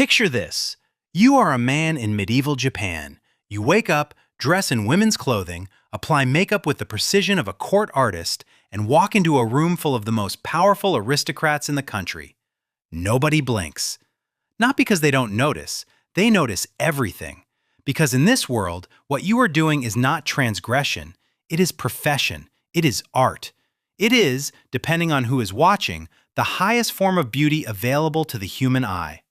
Picture this. You are a man in medieval Japan. You wake up, dress in women's clothing, apply makeup with the precision of a court artist, and walk into a room full of the most powerful aristocrats in the country. Nobody blinks. Not because they don't notice, they notice everything. Because in this world, what you are doing is not transgression, it is profession, it is art. It is, depending on who is watching, the highest form of beauty available to the human eye.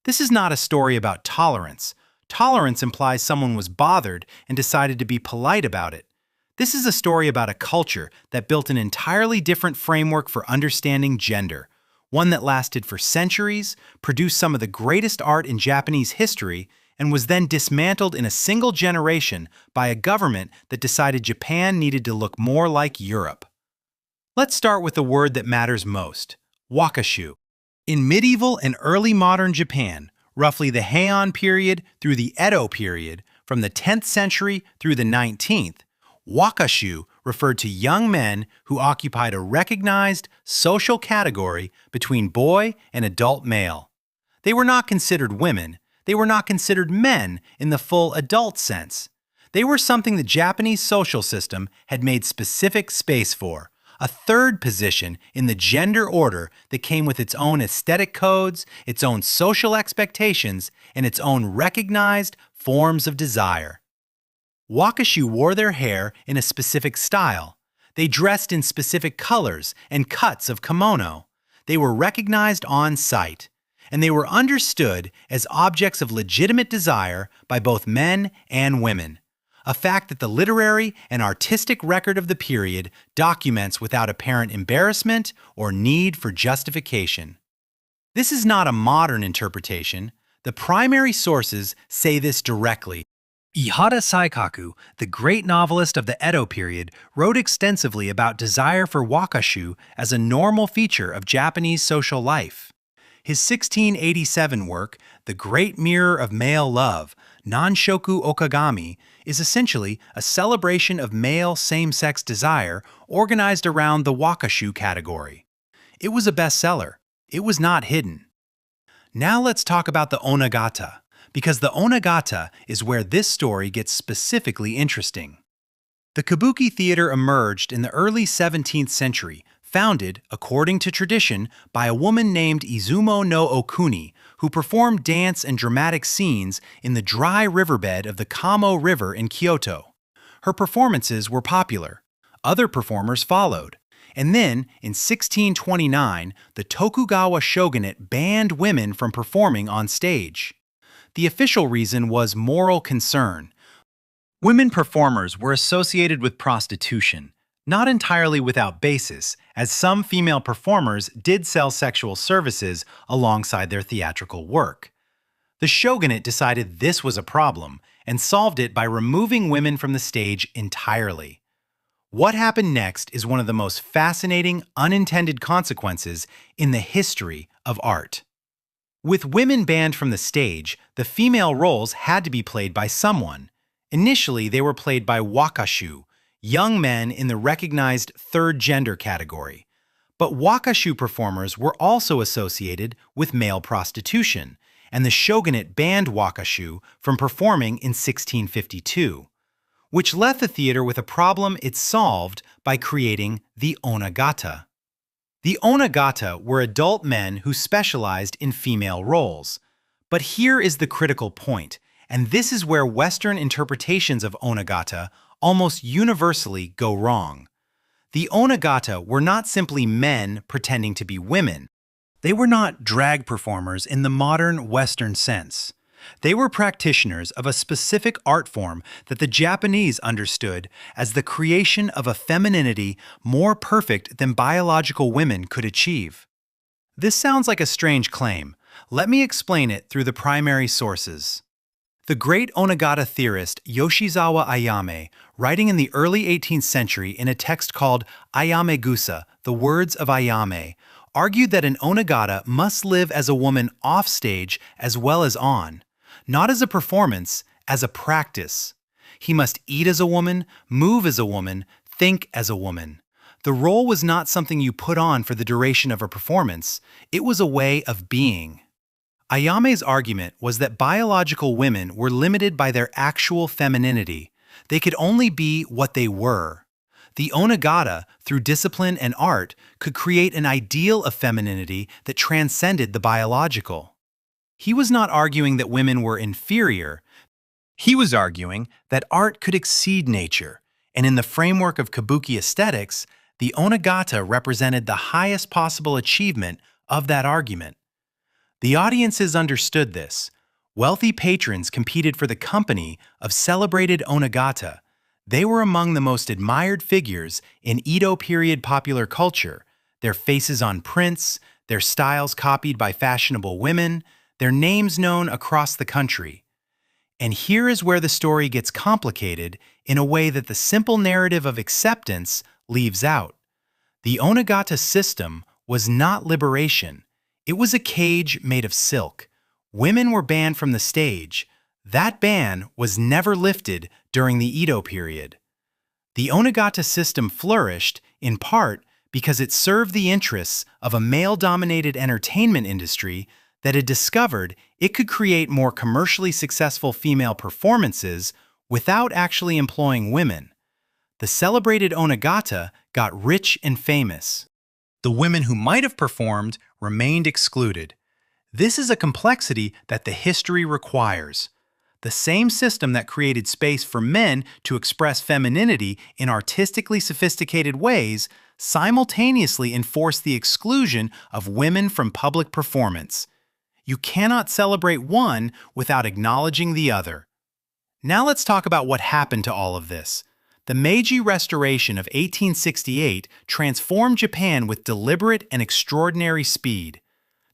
This is not a story about tolerance. Tolerance implies someone was bothered and decided to be polite about it. This is a story about a culture that built an entirely different framework for understanding gender, one that lasted for centuries, produced some of the greatest art in Japanese history, and was then dismantled in a single generation by a government that decided Japan needed to look more like Europe. Let's start with the word that matters most, wakashu. In medieval and early modern Japan, roughly the Heian period through the Edo period, from the 10th century through the 19th, wakashu referred to young men who occupied a recognized social category between boy and adult male. They were not considered women, they were not considered men in the full adult sense. They were something the Japanese social system had made specific space for, a third position in the gender order that came with its own aesthetic codes, its own social expectations, and its own recognized forms of desire. Wakashu wore their hair in a specific style. They dressed in specific colors and cuts of kimono. They were recognized on sight, and they were understood as objects of legitimate desire by both men and women, a fact that the literary and artistic record of the period documents without apparent embarrassment or need for justification. This is not a modern interpretation. The primary sources say this directly. Ihara Saikaku, the great novelist of the Edo period, wrote extensively about desire for wakashu as a normal feature of Japanese social life. His 1687 work, The Great Mirror of Male Love, Nanshoku Okagami, is essentially a celebration of male same-sex desire organized around the wakashu category. It was a bestseller. It was not hidden. Now let's talk about the onagata, because the onagata is where this story gets specifically interesting. The Kabuki theater emerged in the early 17th century, founded, according to tradition, by a woman named Izumo no Okuni, who performed dance and dramatic scenes in the dry riverbed of the Kamo River in Kyoto. Her performances were popular. Other performers followed. And then, in 1629, the Tokugawa shogunate banned women from performing on stage. The official reason was moral concern. Women performers were associated with prostitution, not entirely without basis, as some female performers did sell sexual services alongside their theatrical work. The shogunate decided this was a problem and solved it by removing women from the stage entirely. What happened next is one of the most fascinating unintended consequences in the history of art. With women banned from the stage, the female roles had to be played by someone. Initially, they were played by wakashu, young men in the recognized third gender category. But wakashu performers were also associated with male prostitution, and the shogunate banned wakashu from performing in 1652, which left the theater with a problem it solved by creating the onagata. The onagata were adult men who specialized in female roles. But here is the critical point, and this is where Western interpretations of onagata almost universally go wrong. The onagata were not simply men pretending to be women. They were not drag performers in the modern Western sense. They were practitioners of a specific art form that the Japanese understood as the creation of a femininity more perfect than biological women could achieve. This sounds like a strange claim. Let me explain it through the primary sources. The great onagata theorist Yoshizawa Ayame, writing in the early 18th century in a text called Ayame Gusa, The Words of Ayame, argued that an onagata must live as a woman off stage as well as on, not as a performance, as a practice. He must eat as a woman, move as a woman, think as a woman. The role was not something you put on for the duration of a performance, it was a way of being. Ayame's argument was that biological women were limited by their actual femininity. They could only be what they were. The onagata, through discipline and art, could create an ideal of femininity that transcended the biological. He was not arguing that women were inferior. He was arguing that art could exceed nature, and in the framework of Kabuki aesthetics, the onagata represented the highest possible achievement of that argument. The audiences understood this. Wealthy patrons competed for the company of celebrated onagata. They were among the most admired figures in Edo period popular culture, their faces on prints, their styles copied by fashionable women, their names known across the country. And here is where the story gets complicated in a way that the simple narrative of acceptance leaves out. The onagata system was not liberation. It was a cage made of silk. Women were banned from the stage. That ban was never lifted during the Edo period. The onagata system flourished, in part, because it served the interests of a male-dominated entertainment industry that had discovered it could create more commercially successful female performances without actually employing women. The celebrated onagata got rich and famous. The women who might have performed remained excluded. This is a complexity that the history requires. The same system that created space for men to express femininity in artistically sophisticated ways simultaneously enforced the exclusion of women from public performance. You cannot celebrate one without acknowledging the other. Now let's talk about what happened to all of this. The Meiji Restoration of 1868 transformed Japan with deliberate and extraordinary speed.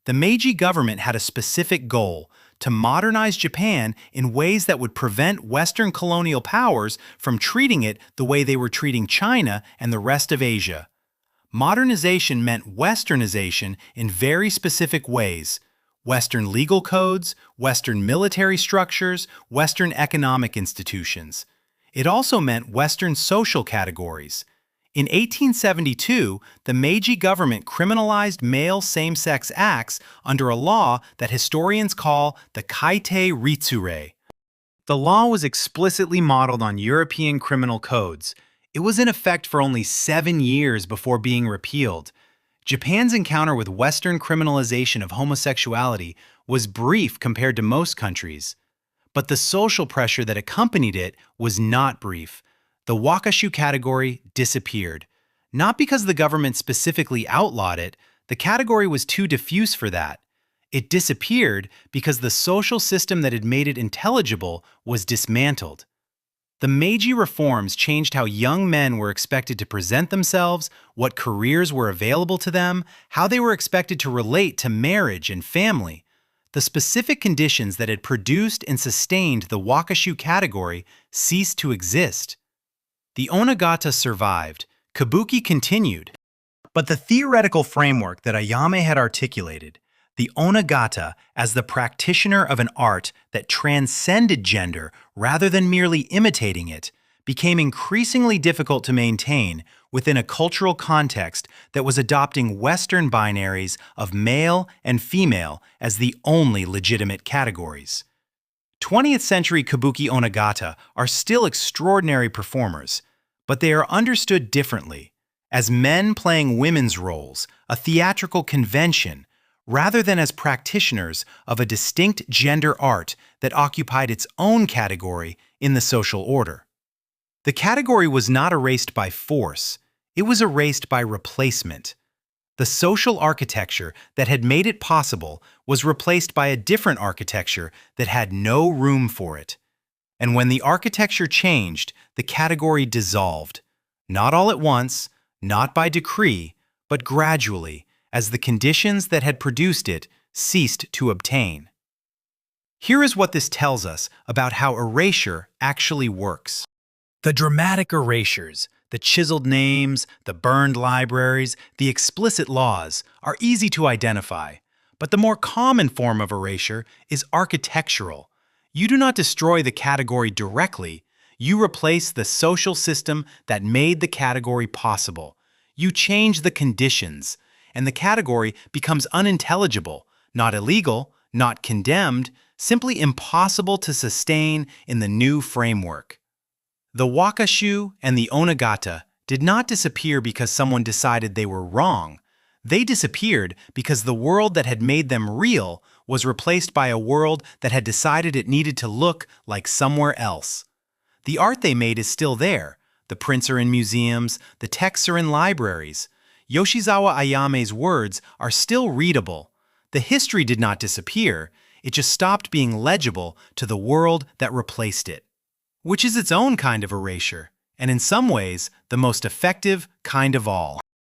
The Meiji government had a specific goal: to modernize Japan in ways that would prevent Western colonial powers from treating it the way they were treating China and the rest of Asia. Modernization meant Westernization in very specific ways: Western legal codes, Western military structures, Western economic institutions. It also meant Western social categories. In 1872, the Meiji government criminalized male same-sex acts under a law that historians call the Kaitei Ritsure. The law was explicitly modeled on European criminal codes. It was in effect for only 7 years before being repealed. Japan's encounter with Western criminalization of homosexuality was brief compared to most countries. But the social pressure that accompanied it was not brief. The wakashu category disappeared. Not because the government specifically outlawed it, the category was too diffuse for that. It disappeared because the social system that had made it intelligible was dismantled. The Meiji reforms changed how young men were expected to present themselves, what careers were available to them, how they were expected to relate to marriage and family. The specific conditions that had produced and sustained the wakashu category ceased to exist. The onagata survived. Kabuki continued. But the theoretical framework that Ayame had articulated, the onagata as the practitioner of an art that transcended gender rather than merely imitating it, became increasingly difficult to maintain within a cultural context that was adopting Western binaries of male and female as the only legitimate categories. 20th century Kabuki onagata are still extraordinary performers, but they are understood differently, as men playing women's roles, a theatrical convention, rather than as practitioners of a distinct gender art that occupied its own category in the social order. The category was not erased by force, it was erased by replacement. The social architecture that had made it possible was replaced by a different architecture that had no room for it. And when the architecture changed, the category dissolved. Not all at once, not by decree, but gradually, as the conditions that had produced it ceased to obtain. Here is what this tells us about how erasure actually works. The dramatic erasures, the chiseled names, the burned libraries, the explicit laws are easy to identify. But the more common form of erasure is architectural. You do not destroy the category directly. You replace the social system that made the category possible. You change the conditions, and the category becomes unintelligible, not illegal, not condemned, simply impossible to sustain in the new framework. The wakashu and the onagata did not disappear because someone decided they were wrong. They disappeared because the world that had made them real was replaced by a world that had decided it needed to look like somewhere else. The art they made is still there. The prints are in museums, the texts are in libraries. Yoshizawa Ayame's words are still readable. The history did not disappear, it just stopped being legible to the world that replaced it. Which is its own kind of erasure, and in some ways, the most effective kind of all.